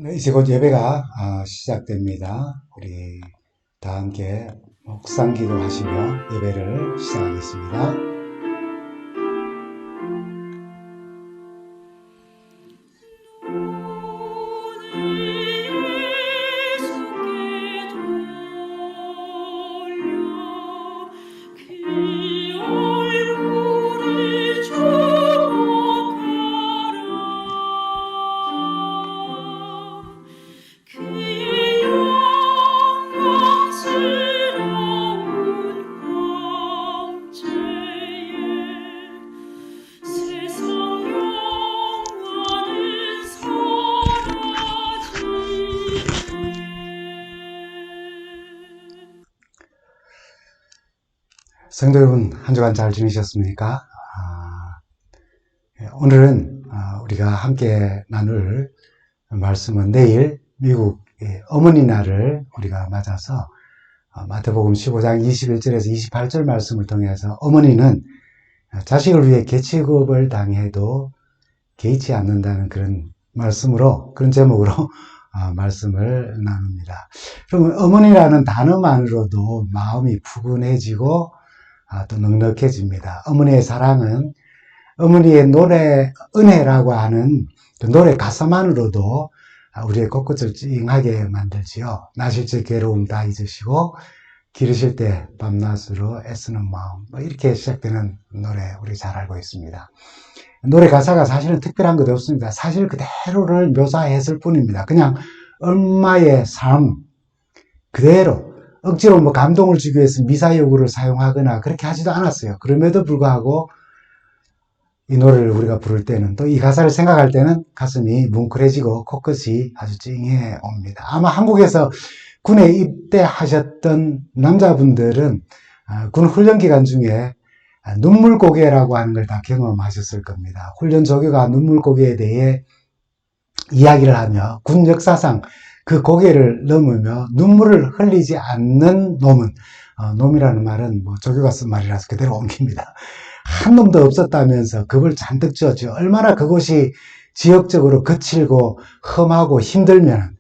이제 곧 예배가 시작됩니다. 우리 다 함께 묵상 기도하시며 예배를 시작하겠습니다. 성도 여러분, 한 주간 잘 지내셨습니까? 오늘은 우리가 함께 나눌 말씀은 내일 미국 어머니날을 우리가 맞아서 마태복음 15장 21절에서 28절 말씀을 통해서 어머니는 자식을 위해 개취급을 당해도 개의치 않는다는 그런 말씀으로, 그런 제목으로 말씀을 나눕니다. 그러면 어머니라는 단어만으로도 마음이 푸근해지고 또 넉넉해집니다. 어머니의 사랑은 어머니의 노래, 은혜라고 하는 그 노래 가사만으로도 우리의 곳곳을 찡하게 만들지요. 나실 때 괴로움 다 잊으시고 기르실 때 밤낮으로 애쓰는 마음, 이렇게 시작되는 노래 우리 잘 알고 있습니다. 노래 가사가 사실은 특별한 것도 없습니다. 사실 그대로를 묘사했을 뿐입니다. 그냥 엄마의 삶 그대로 억지로 감동을 주기 위해서 미사여구를 사용하거나 그렇게 하지도 않았어요. 그럼에도 불구하고 이 노래를 우리가 부를 때는, 또 이 가사를 생각할 때는 가슴이 뭉클해지고 코끝이 아주 찡해 옵니다. 아마 한국에서 군에 입대하셨던 남자분들은 군 훈련 기간 중에 눈물고개라고 하는 걸 다 경험하셨을 겁니다. 훈련 조교가 눈물고개에 대해 이야기를 하며 군 역사상 그 고개를 넘으며 눈물을 흘리지 않는 놈은, 놈이라는 말은 조교가 쓴 말이라서 그대로 옮깁니다. 한 놈도 없었다면서 겁을 잔뜩 주었죠. 얼마나 그곳이 지역적으로 거칠고 험하고 힘들면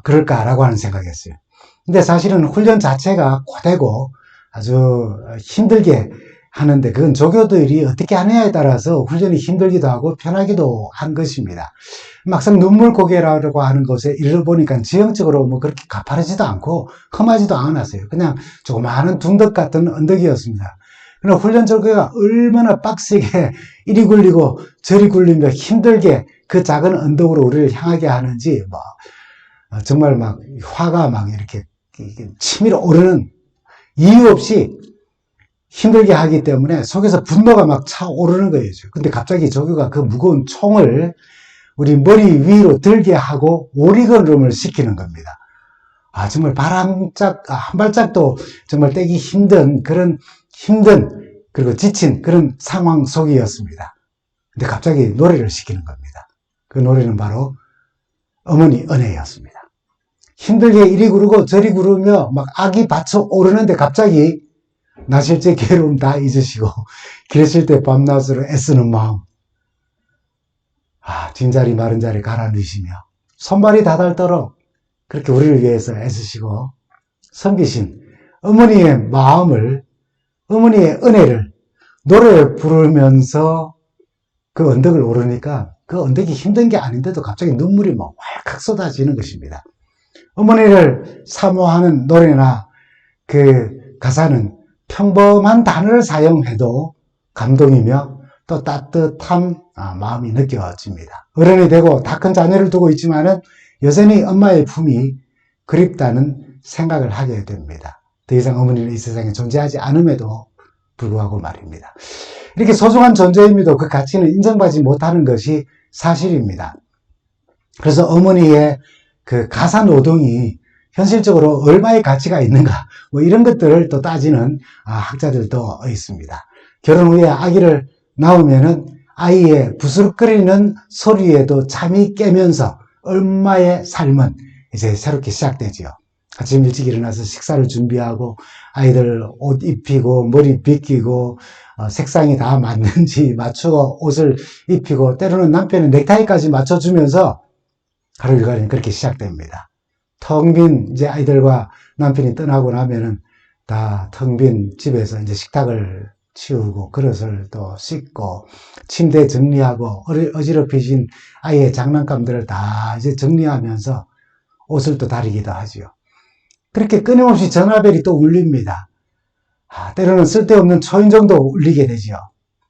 그럴까라고 하는 생각이었어요. 근데 사실은 훈련 자체가 고되고 아주 힘들게 하는데, 그건 조교들이 어떻게 하느냐에 따라서 훈련이 힘들기도 하고 편하기도 한 것입니다. 막상 눈물고개라고 하는 곳에 이르러보니까 지형적으로 그렇게 가파르지도 않고 험하지도 않았어요. 그냥 조그마한 둔덕 같은 언덕이었습니다. 그러나 훈련 조교가 얼마나 빡세게 이리 굴리고 저리 굴리며 힘들게 그 작은 언덕으로 우리를 향하게 하는지, 정말 화가 이렇게 치밀어 오르는, 이유 없이 힘들게 하기 때문에 속에서 분노가 차오르는 거예요. 근데 갑자기 조교가 그 무거운 총을 우리 머리 위로 들게 하고 오리걸음을 시키는 겁니다. 정말 한 발짝도 정말 떼기 힘든 그리고 지친 그런 상황 속이었습니다. 근데 갑자기 노래를 시키는 겁니다. 그 노래는 바로 어머니 은혜였습니다. 힘들게 이리 구르고 저리 구르며 악이 받쳐 오르는데 갑자기 나실 때 괴로움 다 잊으시고 기르실 때 밤낮으로 애쓰는 마음, 빈자리 마른 자리 갈아 넣으시며 손발이 다 닳도록 그렇게 우리를 위해서 애쓰시고 섬기신 어머니의 마음을, 어머니의 은혜를 노래 부르면서 그 언덕을 오르니까 그 언덕이 힘든 게 아닌데도 갑자기 눈물이 왈칵 쏟아지는 것입니다. 어머니를 사모하는 노래나 그 가사는 평범한 단어를 사용해도 감동이며 또 따뜻한 마음이 느껴집니다. 어른이 되고 다 큰 자녀를 두고 있지만은 여전히 엄마의 품이 그립다는 생각을 하게 됩니다. 더 이상 어머니는 이 세상에 존재하지 않음에도 불구하고 말입니다. 이렇게 소중한 존재임에도 그 가치는 인정받지 못하는 것이 사실입니다. 그래서 어머니의 그 가사 노동이 현실적으로 얼마의 가치가 있는가, 이런 것들을 또 따지는 학자들도 있습니다. 결혼 후에 아기를 낳으면은 아이의 부스럭거리는 소리에도 잠이 깨면서 엄마의 삶은 이제 새롭게 시작되지요. 아침 일찍 일어나서 식사를 준비하고 아이들 옷 입히고 머리 빗기고 색상이 다 맞는지 맞추고 옷을 입히고 때로는 남편의 넥타이까지 맞춰주면서 하루 일과는 그렇게 시작됩니다. 텅 빈 이제 아이들과 남편이 떠나고 나면은 다 텅 빈 집에서 이제 식탁을 치우고 그릇을 또 씻고 침대 정리하고 어지럽혀진 아이의 장난감들을 다 이제 정리하면서 옷을 또 다리기도 하지요. 그렇게 끊임없이 전화벨이 또 울립니다. 때로는 쓸데없는 초인종도 울리게 되지요.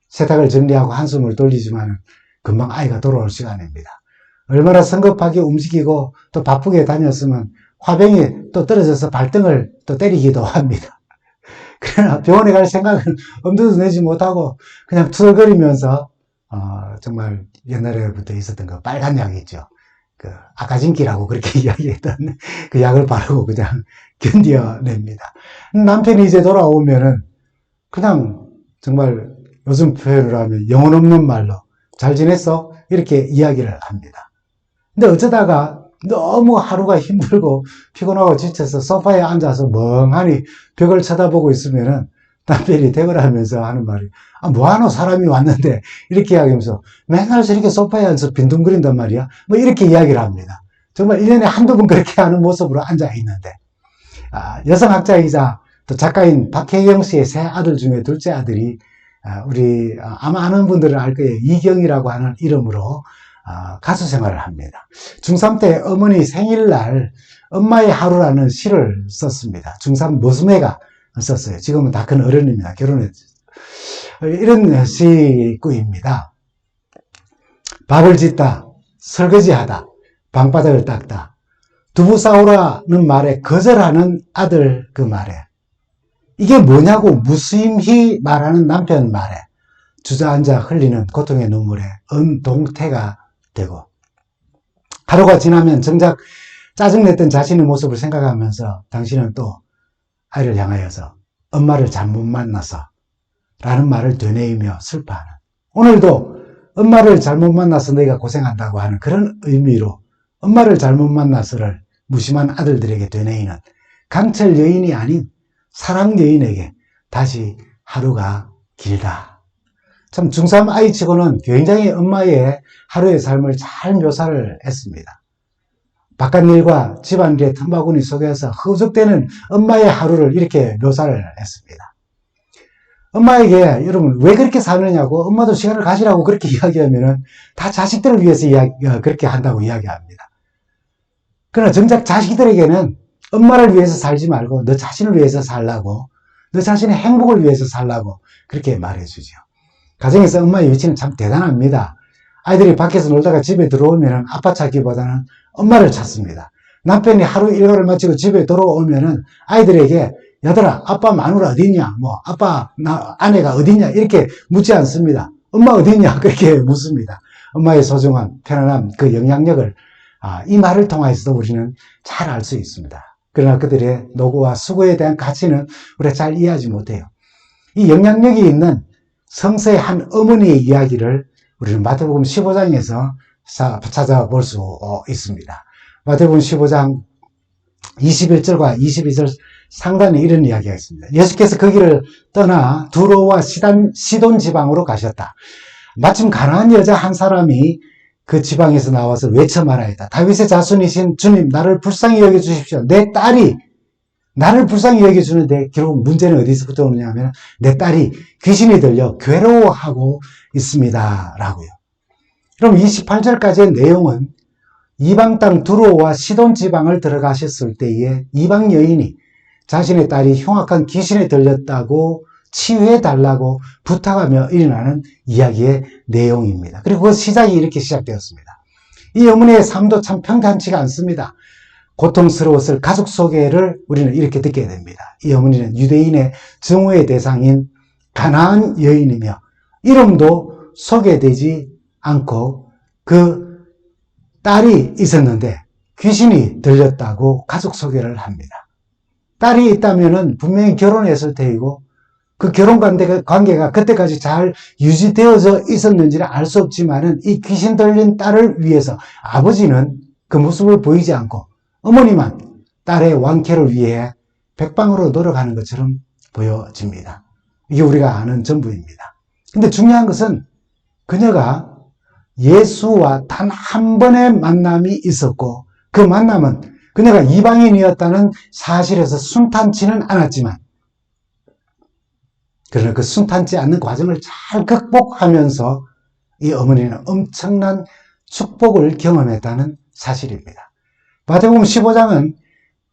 세탁을 정리하고 한숨을 돌리지만 금방 아이가 돌아올 시간입니다. 얼마나 성급하게 움직이고 또 바쁘게 다녔으면 화병이 또 떨어져서 발등을 또 때리기도 합니다. 그러나 병원에 갈 생각은 엄두도 내지 못하고 그냥 투덜거리면서 정말 옛날에부터 있었던 그 빨간 약이 있죠. 그 아까진기라고 그렇게 이야기했던 그 약을 바르고 그냥 견뎌냅니다. 남편이 이제 돌아오면은 그냥 정말 요즘 표현으로 하면 영혼 없는 말로 잘 지냈어? 이렇게 이야기를 합니다. 근데 어쩌다가 너무 하루가 힘들고 피곤하고 지쳐서 소파에 앉아서 멍하니 벽을 쳐다보고 있으면은 남편이 퇴근하면서 하는 말이 뭐하노 사람이 왔는데 이렇게 이야기하면서 맨날 저렇게 소파에 앉아서 빈둥거린단 말이야 뭐 이렇게 이야기를 합니다. 정말 1년에 한두 번 그렇게 하는 모습으로 앉아 있는데 여성학자이자 또 작가인 박혜경 씨의 세 아들 중에 둘째 아들이 우리 아마 아는 분들은 알 거예요. 이경이라고 하는 이름으로 가수 생활을 합니다. 중3 때 어머니 생일날 엄마의 하루라는 시를 썼습니다. 중3 모스매가 썼어요. 지금은 다 큰 어른입니다. 결혼했죠. 이런 시구입니다. 밥을 짓다, 설거지하다, 방바닥을 닦다, 두부 싸우라는 말에 거절하는 아들 그 말에 이게 뭐냐고 무심히 말하는 남편 말에 주저앉아 흘리는 고통의 눈물에 은동태가 되고 하루가 지나면 정작 짜증냈던 자신의 모습을 생각하면서 당신은 또 아이를 향하여서 엄마를 잘못 만나서 라는 말을 되뇌이며 슬퍼하는 오늘도 엄마를 잘못 만나서 너희가 고생한다고 하는 그런 의미로 엄마를 잘못 만나서를 무심한 아들들에게 되뇌이는 강철 여인이 아닌 사랑 여인에게 다시 하루가 길다. 참 중3 아이치고는 굉장히 엄마의 하루의 삶을 잘 묘사를 했습니다. 바깥일과 집안일의 틈바구니 속에서 허우적대는 엄마의 하루를 이렇게 묘사를 했습니다. 엄마에게 여러분 왜 그렇게 사느냐고 엄마도 시간을 가지라고 그렇게 이야기하면은 다 자식들을 위해서 그렇게 한다고 이야기합니다. 그러나 정작 자식들에게는 엄마를 위해서 살지 말고 너 자신을 위해서 살라고 너 자신의 행복을 위해서 살라고 그렇게 말해주죠. 가정에서 엄마의 위치는 참 대단합니다. 아이들이 밖에서 놀다가 집에 들어오면 아빠 찾기보다는 엄마를 찾습니다. 남편이 하루 일과를 마치고 집에 돌아오면은 아이들에게 얘들아 아빠 마누라 어딨냐 아빠 아내가 어딨냐 이렇게 묻지 않습니다. 엄마 어딨냐 그렇게 묻습니다. 엄마의 소중함 편안함 그 영향력을 이 말을 통해서도 우리는 잘 알 수 있습니다. 그러나 그들의 노고와 수고에 대한 가치는 우리가 잘 이해하지 못해요. 이 영향력이 있는 성서의 한 어머니의 이야기를 우리는 마태복음 15장에서 찾아볼 수 있습니다. 마태복음 15장 21절과 22절 상단에 이런 이야기가 있습니다. 예수께서 거기를 떠나 두로와 시돈 지방으로 가셨다. 마침 가난한 여자 한 사람이 그 지방에서 나와서 외쳐 말하였다. 다윗의 자손이신 주님 나를 불쌍히 여겨주십시오. 내 딸이 나를 불쌍히 여겨주는데 결국 문제는 어디서부터 오느냐 하면 내 딸이 귀신이 들려 괴로워하고 있습니다. 라고요. 그럼 28절까지의 내용은 이방 땅 두로와 시돈 지방을 들어가셨을 때에 이방 여인이 자신의 딸이 흉악한 귀신에 들렸다고 치유해달라고 부탁하며 일어나는 이야기의 내용입니다. 그리고 그 시작이 이렇게 시작되었습니다. 이 어머니의 삶도 참 평탄치가 않습니다. 고통스러웠을 가족 소개를 우리는 이렇게 듣게 됩니다. 이 어머니는 유대인의 증오의 대상인 가나안 여인이며 이름도 소개되지 않고 그 딸이 있었는데 귀신이 들렸다고 가족 소개를 합니다. 딸이 있다면 분명히 결혼했을 테이고 그 결혼 관계가 그때까지 잘 유지되어져 있었는지는 알 수 없지만은 이 귀신 들린 딸을 위해서 아버지는 그 모습을 보이지 않고 어머니만 딸의 완쾌를 위해 백방으로 노력하는 것처럼 보여집니다. 이게 우리가 아는 전부입니다. 근데 중요한 것은 그녀가 예수와 단 한 번의 만남이 있었고 그 만남은 그녀가 이방인이었다는 사실에서 순탄치는 않았지만 그러나 그 순탄치 않는 과정을 잘 극복하면서 이 어머니는 엄청난 축복을 경험했다는 사실입니다. 마태복음 15장은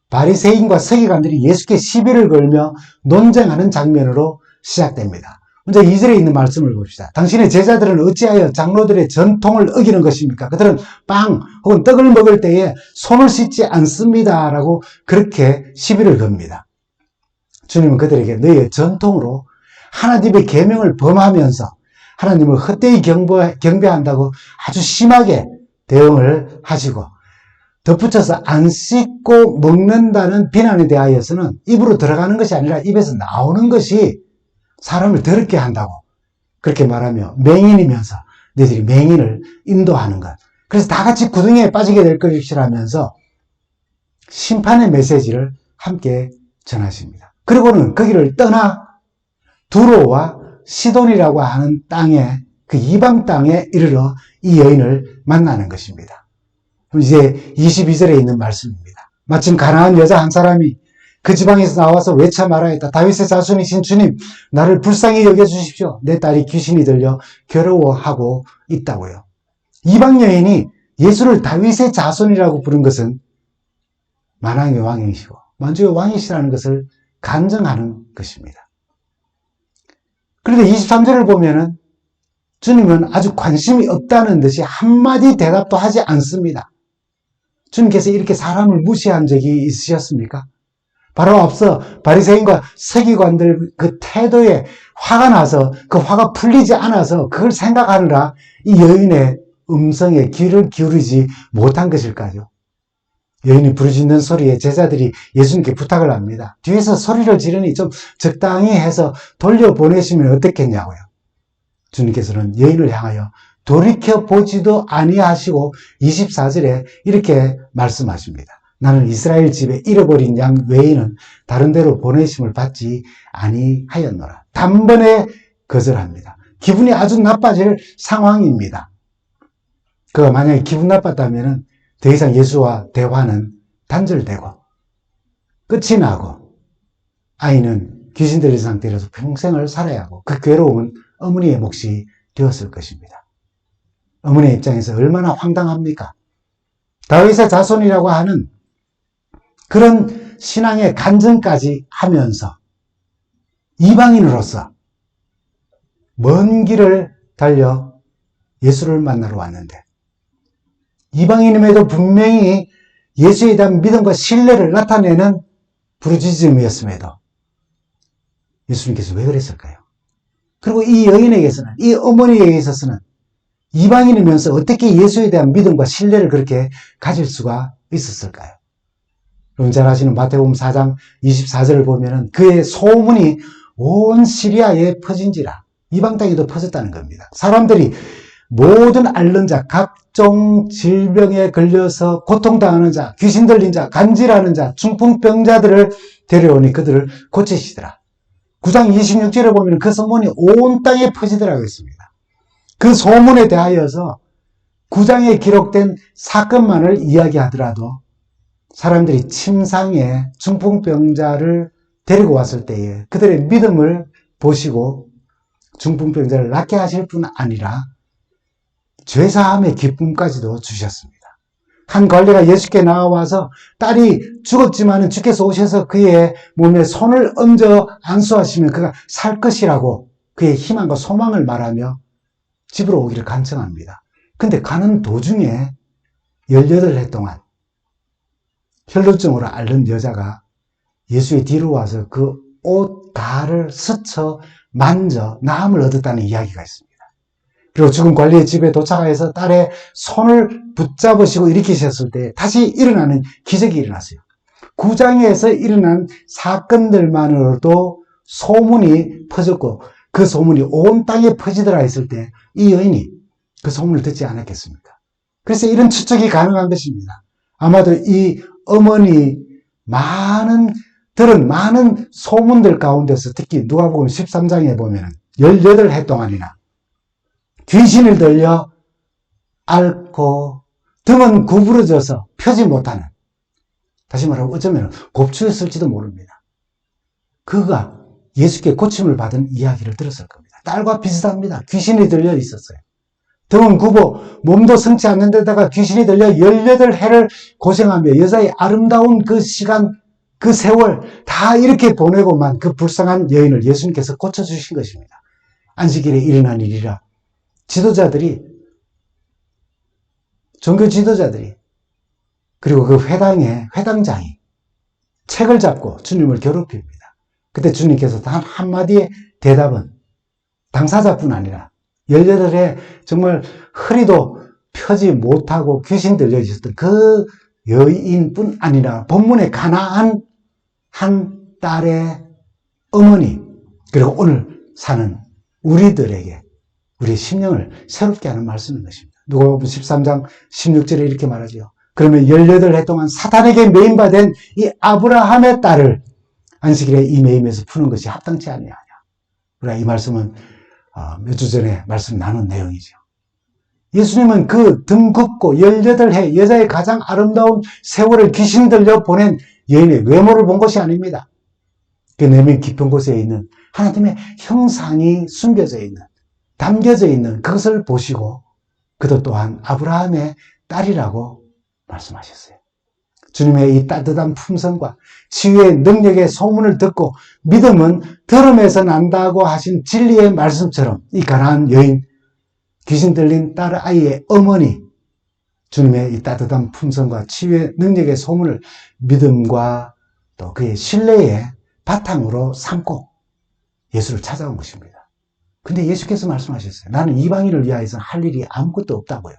바리새인과 서기관들이 예수께 시비를 걸며 논쟁하는 장면으로 시작됩니다. 먼저 2절에 있는 말씀을 봅시다. 당신의 제자들은 어찌하여 장로들의 전통을 어기는 것입니까? 그들은 빵 혹은 떡을 먹을 때에 손을 씻지 않습니다. 라고 그렇게 시비를 겁니다. 주님은 그들에게 너희의 전통으로 하나님의 계명을 범하면서 하나님을 헛되이 경배한다고 아주 심하게 대응을 하시고 덧붙여서 안 씻고 먹는다는 비난에 대하여서는 입으로 들어가는 것이 아니라 입에서 나오는 것이 사람을 더럽게 한다고 그렇게 말하며 맹인이면서 너희들이 맹인을 인도하는 것. 그래서 다 같이 구덩이에 빠지게 될 것이라면서 심판의 메시지를 함께 전하십니다. 그리고는 거기를 떠나 두로와 시돈이라고 하는 땅에 그 이방 땅에 이르러 이 여인을 만나는 것입니다. 이제 22절에 있는 말씀입니다. 마침 가나안 여자 한 사람이 그 지방에서 나와서 외쳐 말하였다. 다윗의 자손이신 주님, 나를 불쌍히 여겨주십시오. 내 딸이 귀신이 들려 괴로워하고 있다고요. 이방 여인이 예수를 다윗의 자손이라고 부른 것은 만왕의 왕이시고 만주의 왕이시라는 것을 간증하는 것입니다. 그런데 23절을 보면은 주님은 아주 관심이 없다는 듯이 한마디 대답도 하지 않습니다. 주님께서 이렇게 사람을 무시한 적이 있으셨습니까? 바로 앞서 바리새인과 서기관들 그 태도에 화가 나서 그 화가 풀리지 않아서 그걸 생각하느라 이 여인의 음성에 귀를 기울이지 못한 것일까요? 여인이 부르짖는 소리에 제자들이 예수님께 부탁을 합니다. 뒤에서 소리를 지르니 좀 적당히 해서 돌려보내시면 어떻겠냐고요. 주님께서는 여인을 향하여 돌이켜보지도 아니하시고 24절에 이렇게 말씀하십니다. 나는 이스라엘 집에 잃어버린 양 외에는 다른 데로 보내심을 받지 아니하였노라. 단번에 거절합니다. 기분이 아주 나빠질 상황입니다. 그가 만약에 기분 나빴다면 더 이상 예수와 대화는 단절되고 끝이 나고 아이는 귀신 들린 상태로서 평생을 살아야 하고 그 괴로움은 어머니의 몫이 되었을 것입니다. 어머니의 입장에서 얼마나 황당합니까? 다윗의 자손이라고 하는 그런 신앙의 간증까지 하면서 이방인으로서 먼 길을 달려 예수를 만나러 왔는데 이방인임에도 분명히 예수에 대한 믿음과 신뢰를 나타내는 부르짖음이었음에도 예수님께서 왜 그랬을까요? 그리고 이 여인에게서는, 이 어머니에게 있어서는 이방인이면서 어떻게 예수에 대한 믿음과 신뢰를 그렇게 가질 수가 있었을까요? 여러분 잘 아시는 마태복음 4장 24절을 보면은 그의 소문이 온 시리아에 퍼진지라 이방 땅에도 퍼졌다는 겁니다. 사람들이 모든 앓는 자, 각종 질병에 걸려서 고통당하는 자, 귀신 들린 자, 간질하는 자, 중풍병자들을 데려오니 그들을 고치시더라. 9장 26절을 보면 그 소문이 온 땅에 퍼지더라고 했습니다. 그 소문에 대하여서 9장에 기록된 사건만을 이야기하더라도 사람들이 침상에 중풍병자를 데리고 왔을 때에 그들의 믿음을 보시고 중풍병자를 낫게 하실 뿐 아니라 죄사함의 기쁨까지도 주셨습니다. 한 관리가 예수께 나와서 딸이 죽었지만 주께서 오셔서 그의 몸에 손을 얹어 안수하시면 그가 살 것이라고 그의 희망과 소망을 말하며 집으로 오기를 간청합니다. 근데 가는 도중에 18해 동안 혈루증으로 앓는 여자가 예수의 뒤로 와서 그 옷 가를 스쳐 만져 나음을 얻었다는 이야기가 있습니다. 그리고 죽은 관리의 집에 도착해서 딸의 손을 붙잡으시고 일으키셨을 때 다시 일어나는 기적이 일어났어요. 9장에서 일어난 사건들만으로도 소문이 퍼졌고 그 소문이 온 땅에 퍼지더라 했을 때 이 여인이 그 소문을 듣지 않았겠습니까? 그래서 이런 추측이 가능한 것입니다. 아마도 이 어머니 들은 많은 소문들 가운데서 특히 누가복음 13장에 보면 18해 동안이나 귀신을 들려 앓고 등은 구부러져서 펴지 못하는, 다시 말하면 어쩌면 곱추였을지도 모릅니다. 그가 예수께 고침을 받은 이야기를 들었을 겁니다. 딸과 비슷합니다. 귀신이 들려 있었어요. 등은 굽어 몸도 성치 않는 데다가 귀신이 들려 18해를 고생하며 여자의 아름다운 그 시간, 그 세월 다 이렇게 보내고만 그 불쌍한 여인을 예수님께서 고쳐주신 것입니다. 안식일에 일어난 일이라 지도자들이, 종교 지도자들이, 그리고 그 회당장이 책을 잡고 주님을 괴롭힙니다. 그때 주님께서 단 한마디의 대답은 당사자뿐 아니라 18에 정말 허리도 펴지 못하고 귀신 들려 있었던 그 여인뿐 아니라 본문의 가나안 한 딸의 어머니, 그리고 오늘 사는 우리들에게 우리의 심령을 새롭게 하는 말씀인 것입니다. 누가복음 13장 16절에 이렇게 말하죠. 그러면 18해 동안 사탄에게 매임받은 이 아브라함의 딸을 안식일에 이 매임에서 푸는 것이 합당치 아니하냐. 우리가 이 말씀은 몇 주 전에 말씀 나눈 내용이죠. 예수님은 그 등 굽고 18해 여자의 가장 아름다운 세월을 귀신 들려 보낸 여인의 외모를 본 것이 아닙니다. 그 내면 깊은 곳에 있는 하나님의 형상이 숨겨져 있는, 담겨져 있는 그것을 보시고 그도 또한 아브라함의 딸이라고 말씀하셨어요. 주님의 이 따뜻한 품성과 치유의 능력의 소문을 듣고 믿음은 들음에서 난다고 하신 진리의 말씀처럼 이 가난한 여인, 귀신 들린 딸 아이의 어머니, 주님의 이 따뜻한 품성과 치유의 능력의 소문을 믿음과 또 그의 신뢰의 바탕으로 삼고 예수를 찾아온 것입니다. 근데 예수께서 말씀하셨어요. 나는 이방인을 위하여서 할 일이 아무것도 없다고요.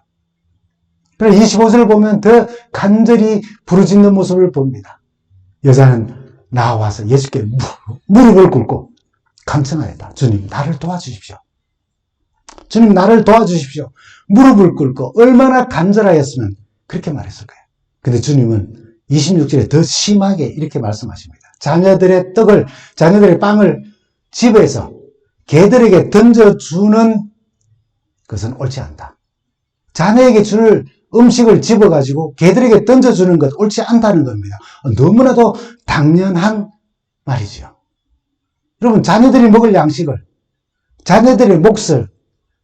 그래서 25절을 보면 더 간절히 부르짖는 모습을 봅니다. 여자는 나와서 예수께 무릎을 꿇고 간청하였다. 주님, 나를 도와주십시오. 주님, 나를 도와주십시오. 무릎을 꿇고 얼마나 간절하였으면 그렇게 말했을까요? 근데 주님은 26절에 더 심하게 이렇게 말씀하십니다. 자녀들의 빵을 집에서 개들에게 던져주는 것은 옳지 않다. 자녀에게 줄 음식을 집어가지고 개들에게 던져주는 것 옳지 않다는 겁니다. 너무나도 당연한 말이죠. 여러분, 자녀들이 먹을 양식을, 자녀들의 몫을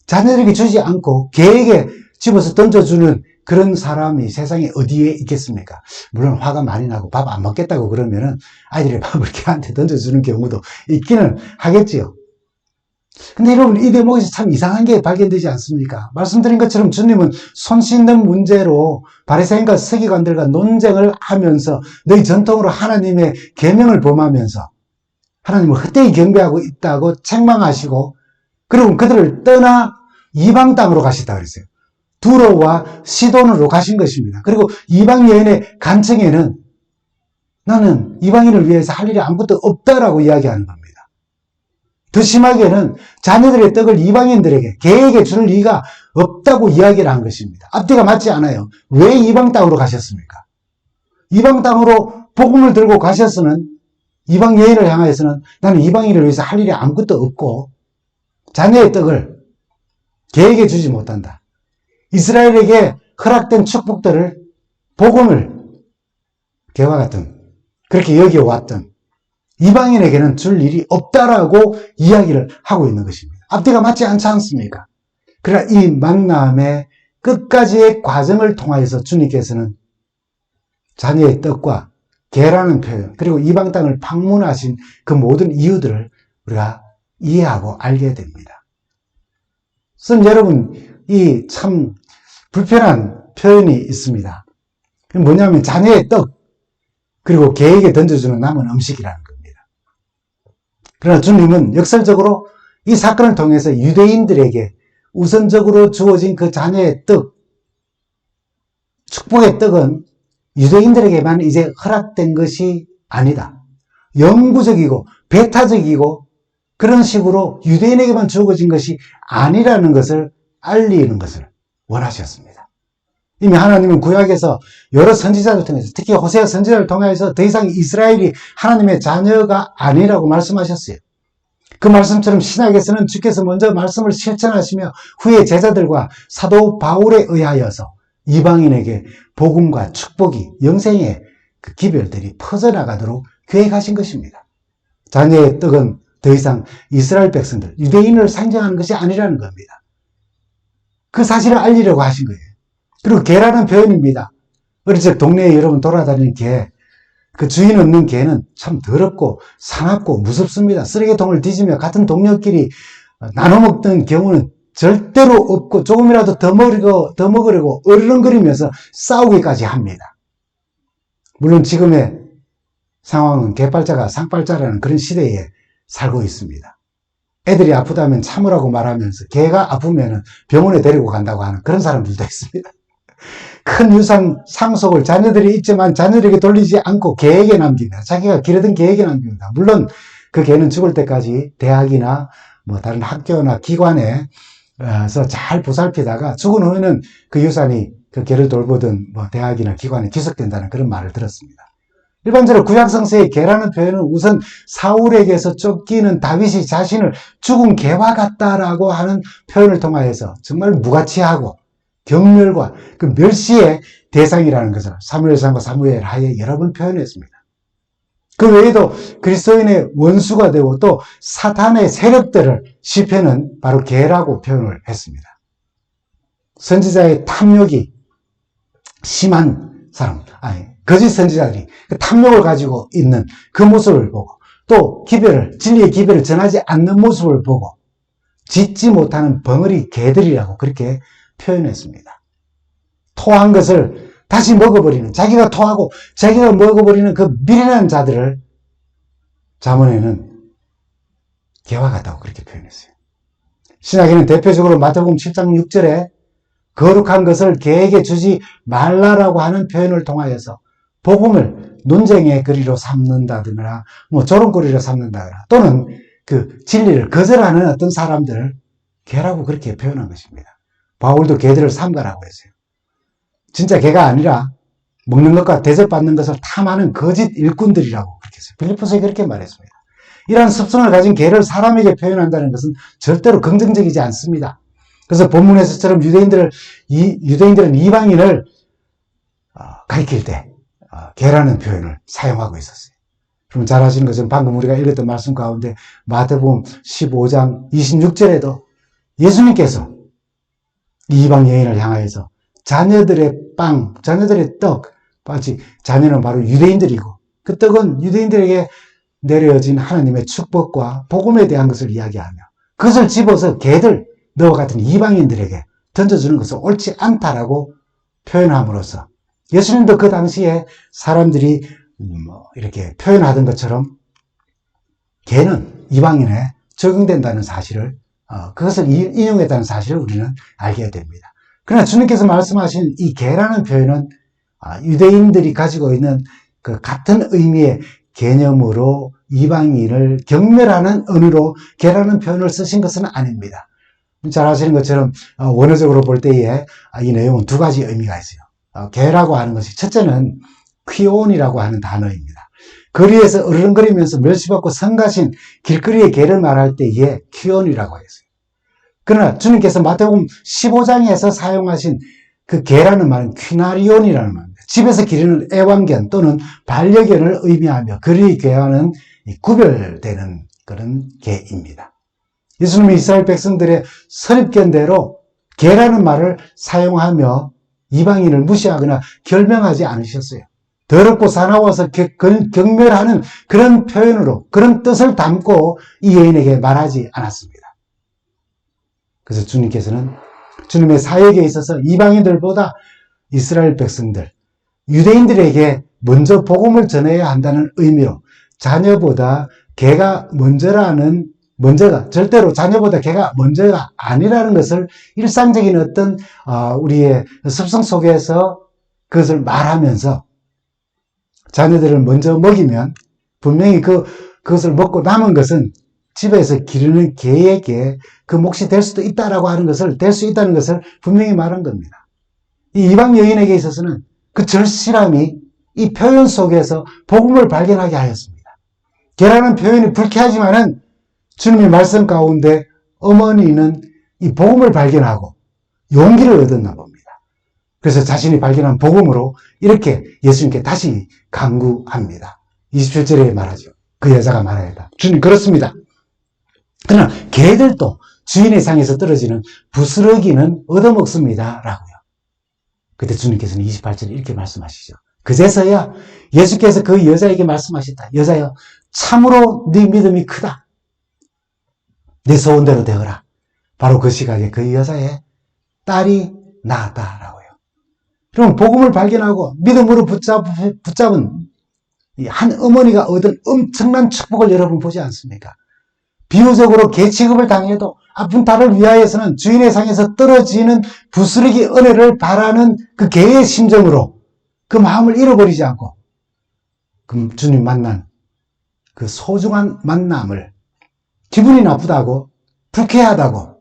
자녀들에게 주지 않고 개에게 집어서 던져주는 그런 사람이 세상에 어디에 있겠습니까? 물론 화가 많이 나고 밥 안 먹겠다고 그러면은 아이들이 밥을 개한테 던져주는 경우도 있기는 하겠지요. 근데 여러분, 이 대목에서 참 이상한 게 발견되지 않습니까? 말씀드린 것처럼 주님은 손 씻는 문제로 바리새인과 서기관들과 논쟁을 하면서 너희 전통으로 하나님의 계명을 범하면서 하나님을 헛되이 경배하고 있다고 책망하시고, 그리고 그들을 떠나 이방 땅으로 가시다 그랬어요. 두로와 시돈으로 가신 것입니다. 그리고 이방 여인의 간청에는 나는 이방인을 위해서 할 일이 아무것도 없다라고 이야기하는 겁니다. 더 심하게는 자녀들의 떡을 이방인들에게, 개에게 줄 리가 없다고 이야기를 한 것입니다. 앞뒤가 맞지 않아요. 왜 이방 땅으로 가셨습니까? 이방 땅으로 복음을 들고 가셨으면 이방 여인을 향하여서는 나는 이방인을 위해서 할 일이 아무것도 없고 자녀의 떡을 개에게 주지 못한다. 이스라엘에게 허락된 축복들을, 복음을 개와 같은 그렇게 여겨왔던 이방인에게는 줄 일이 없다라고 이야기를 하고 있는 것입니다. 앞뒤가 맞지 않지 않습니까? 그러나 이 만남의 끝까지의 과정을 통하여서 주님께서는 자녀의 떡과 개라는 표현, 그리고 이방 땅을 방문하신 그 모든 이유들을 우리가 이해하고 알게 됩니다. 그래서 여러분, 이 참 불편한 표현이 있습니다. 뭐냐면 자녀의 떡, 그리고 개에게 던져주는 남은 음식이라는 겁니다. 그러나 주님은 역설적으로 이 사건을 통해서 유대인들에게 우선적으로 주어진 그 자녀의 떡, 축복의 떡은 유대인들에게만 이제 허락된 것이 아니다. 영구적이고 배타적이고 그런 식으로 유대인에게만 주어진 것이 아니라는 것을 알리는 것을 원하셨습니다. 이미 하나님은 구약에서 여러 선지자를 통해서, 특히 호세아 선지자를 통해서 더 이상 이스라엘이 하나님의 자녀가 아니라고 말씀하셨어요. 그 말씀처럼 신약에서는 주께서 먼저 말씀을 실천하시며 후에 제자들과 사도 바울에 의하여서 이방인에게 복음과 축복이 영생의 그 기별들이 퍼져나가도록 계획하신 것입니다. 자녀의 떡은 더 이상 이스라엘 백성들, 유대인을 상징하는 것이 아니라는 겁니다. 그 사실을 알리려고 하신 거예요. 그리고 개라는 표현입니다. 어릴 적 동네에 여러분 돌아다니는 개, 그 주인 없는 개는 참 더럽고 사납고 무섭습니다. 쓰레기통을 뒤지며 같은 동료끼리 나눠 먹던 경우는 절대로 없고 조금이라도 더 먹으려고 어르렁거리면서 싸우기까지 합니다. 물론 지금의 상황은 개빨자가 상빨자라는 그런 시대에 살고 있습니다. 애들이 아프다면 참으라고 말하면서 개가 아프면 병원에 데리고 간다고 하는 그런 사람들도 있습니다. 큰 유산 상속을 자녀들이 있지만 자녀들에게 돌리지 않고 개에게 남깁니다. 자기가 기르던 개에게 남깁니다. 물론 그 개는 죽을 때까지 대학이나 뭐 다른 학교나 기관에서 잘 보살피다가 죽은 후에는 그 유산이 그 개를 돌보던 뭐 대학이나 기관에 귀속된다는 그런 말을 들었습니다. 일반적으로 구약성서의 개라는 표현은 우선 사울에게서 쫓기는 다윗이 자신을 죽은 개와 같다라고 하는 표현을 통하여서 정말 무가치하고 경멸과 그 멸시의 대상이라는 것을 사무엘상과 사무엘하에 여러 번 표현했습니다. 그 외에도 그리스도인의 원수가 되고 또 사탄의 세력들을 시편은 바로 개라고 표현을 했습니다. 선지자의 탐욕이 심한 사람, 거짓 선지자들이 그 탐욕을 가지고 있는 그 모습을 보고 또 진리의 기별을 전하지 않는 모습을 보고 짖지 못하는 벙어리 개들이라고 그렇게 표현했습니다. 토한 것을 다시 먹어버리는, 자기가 토하고 자기가 먹어버리는 그 미련한 자들을 잠언에는 개와 같다고 그렇게 표현했어요. 신약에는 대표적으로 마태복음 7장 6절에 거룩한 것을 개에게 주지 말라라고 하는 표현을 통하여서 복음을 논쟁의 거리로 삼는다거나 뭐 조롱거리로 삼는다거나 또는 그 진리를 거절하는 어떤 사람들을 개라고 그렇게 표현한 것입니다. 바울도 개들을 삼가라고 했어요. 진짜 개가 아니라 먹는 것과 대접받는 것을 탐하는 거짓 일꾼들이라고 그렇게 했어요. 빌립보서에 그렇게 말했습니다. 이러한 습성을 가진 개를 사람에게 표현한다는 것은 절대로 긍정적이지 않습니다. 그래서 본문에서처럼 유대인들은 이방인을 가리킬 때 개라는 표현을 사용하고 있었어요. 그럼 잘 아시는 것은 방금 우리가 읽었던 말씀 가운데 마태복음 15장 26절에도 예수님께서 이방 여인을 향하여서 자녀들의 빵, 자녀들의 떡, 마치 자녀는 바로 유대인들이고 그 떡은 유대인들에게 내려진 하나님의 축복과 복음에 대한 것을 이야기하며 그것을 집어서 개들, 너와 같은 이방인들에게 던져주는 것은 옳지 않다라고 표현함으로써 예수님도 그 당시에 사람들이 이렇게 표현하던 것처럼 개는 이방인에 적용된다는 사실을 그것을 인용했다는 사실을 우리는 알게 됩니다. 그러나 주님께서 말씀하신 이 개라는 표현은 유대인들이 가지고 있는 그 같은 의미의 개념으로 이방인을 경멸하는 언어로 개라는 표현을 쓰신 것은 아닙니다. 잘 아시는 것처럼 원어적으로 볼 때에 이 내용은 두 가지 의미가 있어요. 개라고 하는 것이 첫째는 퀴온이라고 하는 단어입니다. 거리에서 어르렁거리면서 멸시받고 성가신 길거리의 개를 말할 때에 퀴온이라고 했어요. 그러나 주님께서 마태복음 15장에서 사용하신 그 개라는 말은 퀴나리온이라는 말입니다. 집에서 기르는 애완견 또는 반려견을 의미하며 거리의 개와는 구별되는 그런 개입니다. 예수님이 이스라엘 백성들의 선입견대로 개라는 말을 사용하며 이방인을 무시하거나 결명하지 않으셨어요. 더럽고 사나워서 경멸하는 그런 표현으로 그런 뜻을 담고 이 여인에게 말하지 않았습니다. 그래서 주님께서는 주님의 사역에 있어서 이방인들보다 이스라엘 백성들, 유대인들에게 먼저 복음을 전해야 한다는 의미로 자녀보다 개가 먼저가 절대로 자녀보다 개가 먼저가 아니라는 것을 일상적인 어떤 우리의 습성 속에서 그것을 말하면서 자녀들을 먼저 먹이면 분명히 그것을 먹고 남은 것은 집에서 기르는 개에게 그 몫이 될 수도 있다라고 하는 것을, 될 수 있다는 것을 분명히 말한 겁니다. 이 이방 여인에게 있어서는 그 절실함이 이 표현 속에서 복음을 발견하게 하였습니다. 개라는 표현이 불쾌하지만은 주님의 말씀 가운데 어머니는 이 복음을 발견하고 용기를 얻었나 봅니다. 그래서 자신이 발견한 복음으로 이렇게 예수님께 다시 간구합니다. 27절에 말하죠. 그 여자가 말하였다. 주님, 그렇습니다. 그러나 개들도 주인의 상에서 떨어지는 부스러기는 얻어먹습니다. 라고요. 그때 주님께서는 28절에 이렇게 말씀하시죠. 그제서야 예수께서 그 여자에게 말씀하셨다. 여자여, 참으로 네 믿음이 크다. 네 소원대로 되어라. 바로 그 시각에 그 여자의 딸이 나았다라고요. 그럼 복음을 발견하고 믿음으로 붙잡은 한 어머니가 얻은 엄청난 축복을 여러분 보지 않습니까? 비유적으로 개 취급을 당해도 아픈 딸을 위하여서는 주인의 상에서 떨어지는 부스러기 은혜를 바라는 그 개의 심정으로 그 마음을 잃어버리지 않고 그럼 주님 만난 그 소중한 만남을 기분이 나쁘다고 불쾌하다고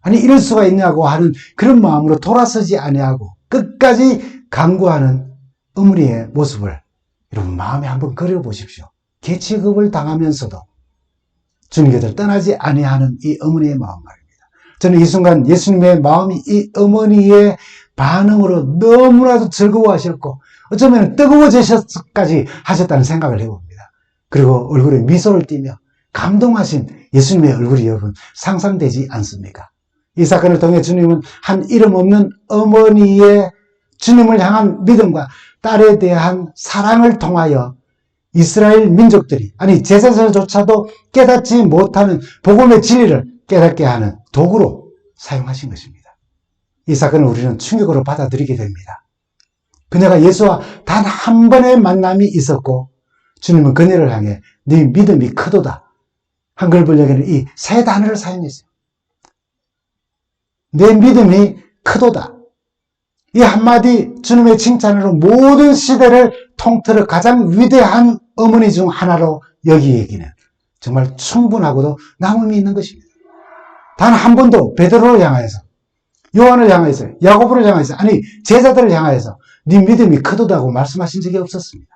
아니 이럴 수가 있냐고 하는 그런 마음으로 돌아서지 아니하고 끝까지 간구하는 어머니의 모습을 여러분 마음에 한번 그려보십시오. 개 취급을 당하면서도 주님께서 떠나지 아니하는 이 어머니의 마음 말입니다. 저는 이 순간 예수님의 마음이 이 어머니의 반응으로 너무나도 즐거워하셨고 어쩌면 뜨거워지셨까지 하셨다는 생각을 해봅니다. 그리고 얼굴에 미소를 띠며 감동하신 예수님의 얼굴이 여러분 상상되지 않습니까? 이 사건을 통해 주님은 한 이름 없는 어머니의 주님을 향한 믿음과 딸에 대한 사랑을 통하여 이스라엘 민족들이 아니 제사장조차도 깨닫지 못하는 복음의 진리를 깨닫게 하는 도구로 사용하신 것입니다. 이 사건을 우리는 충격으로 받아들이게 됩니다. 그녀가 예수와 단 한 번의 만남이 있었고 주님은 그녀를 향해 네 믿음이 크도다. 한글 번역에는 이 세 단어를 사용했어요. 내 믿음이 크도다. 이 한마디 주님의 칭찬으로 모든 시대를 통틀어 가장 위대한 어머니 중 하나로 여기기는 정말 충분하고도 남음이 있는 것입니다. 단 한 번도 베드로를 향하여서 요한을 향하여서 야고보를 향하여서 아니 제자들을 향하여서 네 믿음이 크도다고 말씀하신 적이 없었습니다.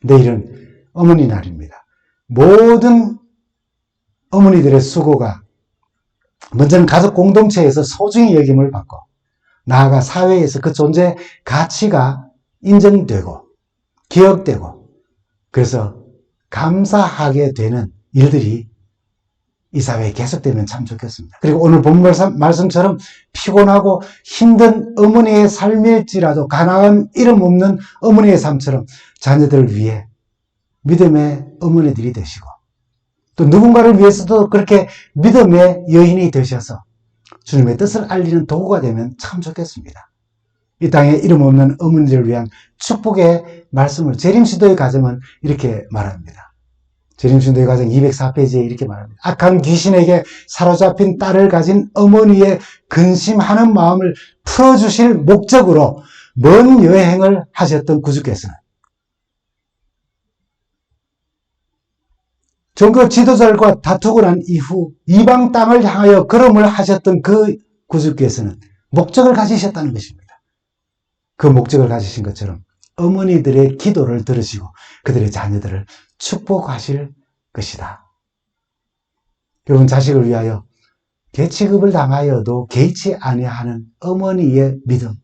내일은 어머니 날입니다. 모든 어머니들의 수고가 먼저는 가족 공동체에서 소중히 여김을 받고 나아가 사회에서 그 존재 가치가 인정되고 기억되고 그래서 감사하게 되는 일들이 이 사회에 계속되면 참 좋겠습니다. 그리고 오늘 본문 말씀처럼 피곤하고 힘든 어머니의 삶일지라도 가난한 이름 없는 어머니의 삶처럼 자녀들을 위해 믿음의 어머니들이 되시고 또 누군가를 위해서도 그렇게 믿음의 여인이 되셔서 주님의 뜻을 알리는 도구가 되면 참 좋겠습니다. 이 땅에 이름 없는 어머니들을 위한 축복의 말씀을 재림시도의 가정은 이렇게 말합니다. 재림시도의 가정 204페이지에 이렇게 말합니다. 악한 귀신에게 사로잡힌 딸을 가진 어머니의 근심하는 마음을 풀어주실 목적으로 먼 여행을 하셨던 구주께서는 종교 지도자들과 다투고 난 이후 이방 땅을 향하여 걸음을 하셨던 그 구주께서는 목적을 가지셨다는 것입니다. 그 목적을 가지신 것처럼 어머니들의 기도를 들으시고 그들의 자녀들을 축복하실 것이다. 여러분 자식을 위하여 개 취급을 당하여도 개의치 아니하는 어머니의 믿음,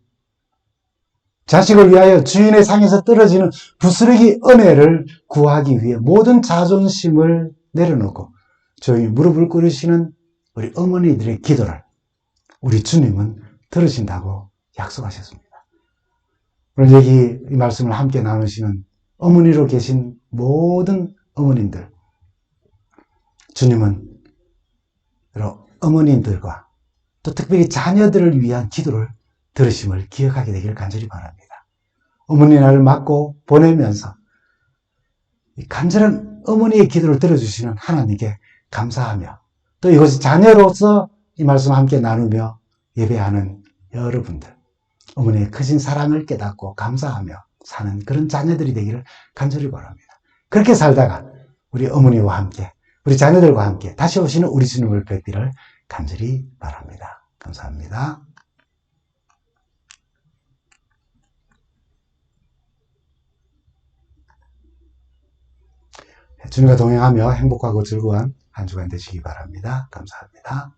자식을 위하여 주인의 상에서 떨어지는 부스러기 은혜를 구하기 위해 모든 자존심을 내려놓고 조용히 무릎을 꿇으시는 우리 어머니들의 기도를 우리 주님은 들으신다고 약속하셨습니다. 오늘 여기 이 말씀을 함께 나누시는 어머니로 계신 모든 어머님들, 주님은 어머님들과 또 특별히 자녀들을 위한 기도를 들으심을 기억하게 되기를 간절히 바랍니다. 어머니 날을 맞고 보내면서 간절한 어머니의 기도를 들어주시는 하나님께 감사하며 또 이것이 자녀로서 이 말씀 함께 나누며 예배하는 여러분들 어머니의 크신 사랑을 깨닫고 감사하며 사는 그런 자녀들이 되기를 간절히 바랍니다. 그렇게 살다가 우리 어머니와 함께 우리 자녀들과 함께 다시 오시는 우리 주님을 뵙기를 간절히 바랍니다. 감사합니다. 주님과 동행하며 행복하고 즐거운 한 주간 되시기 바랍니다. 감사합니다.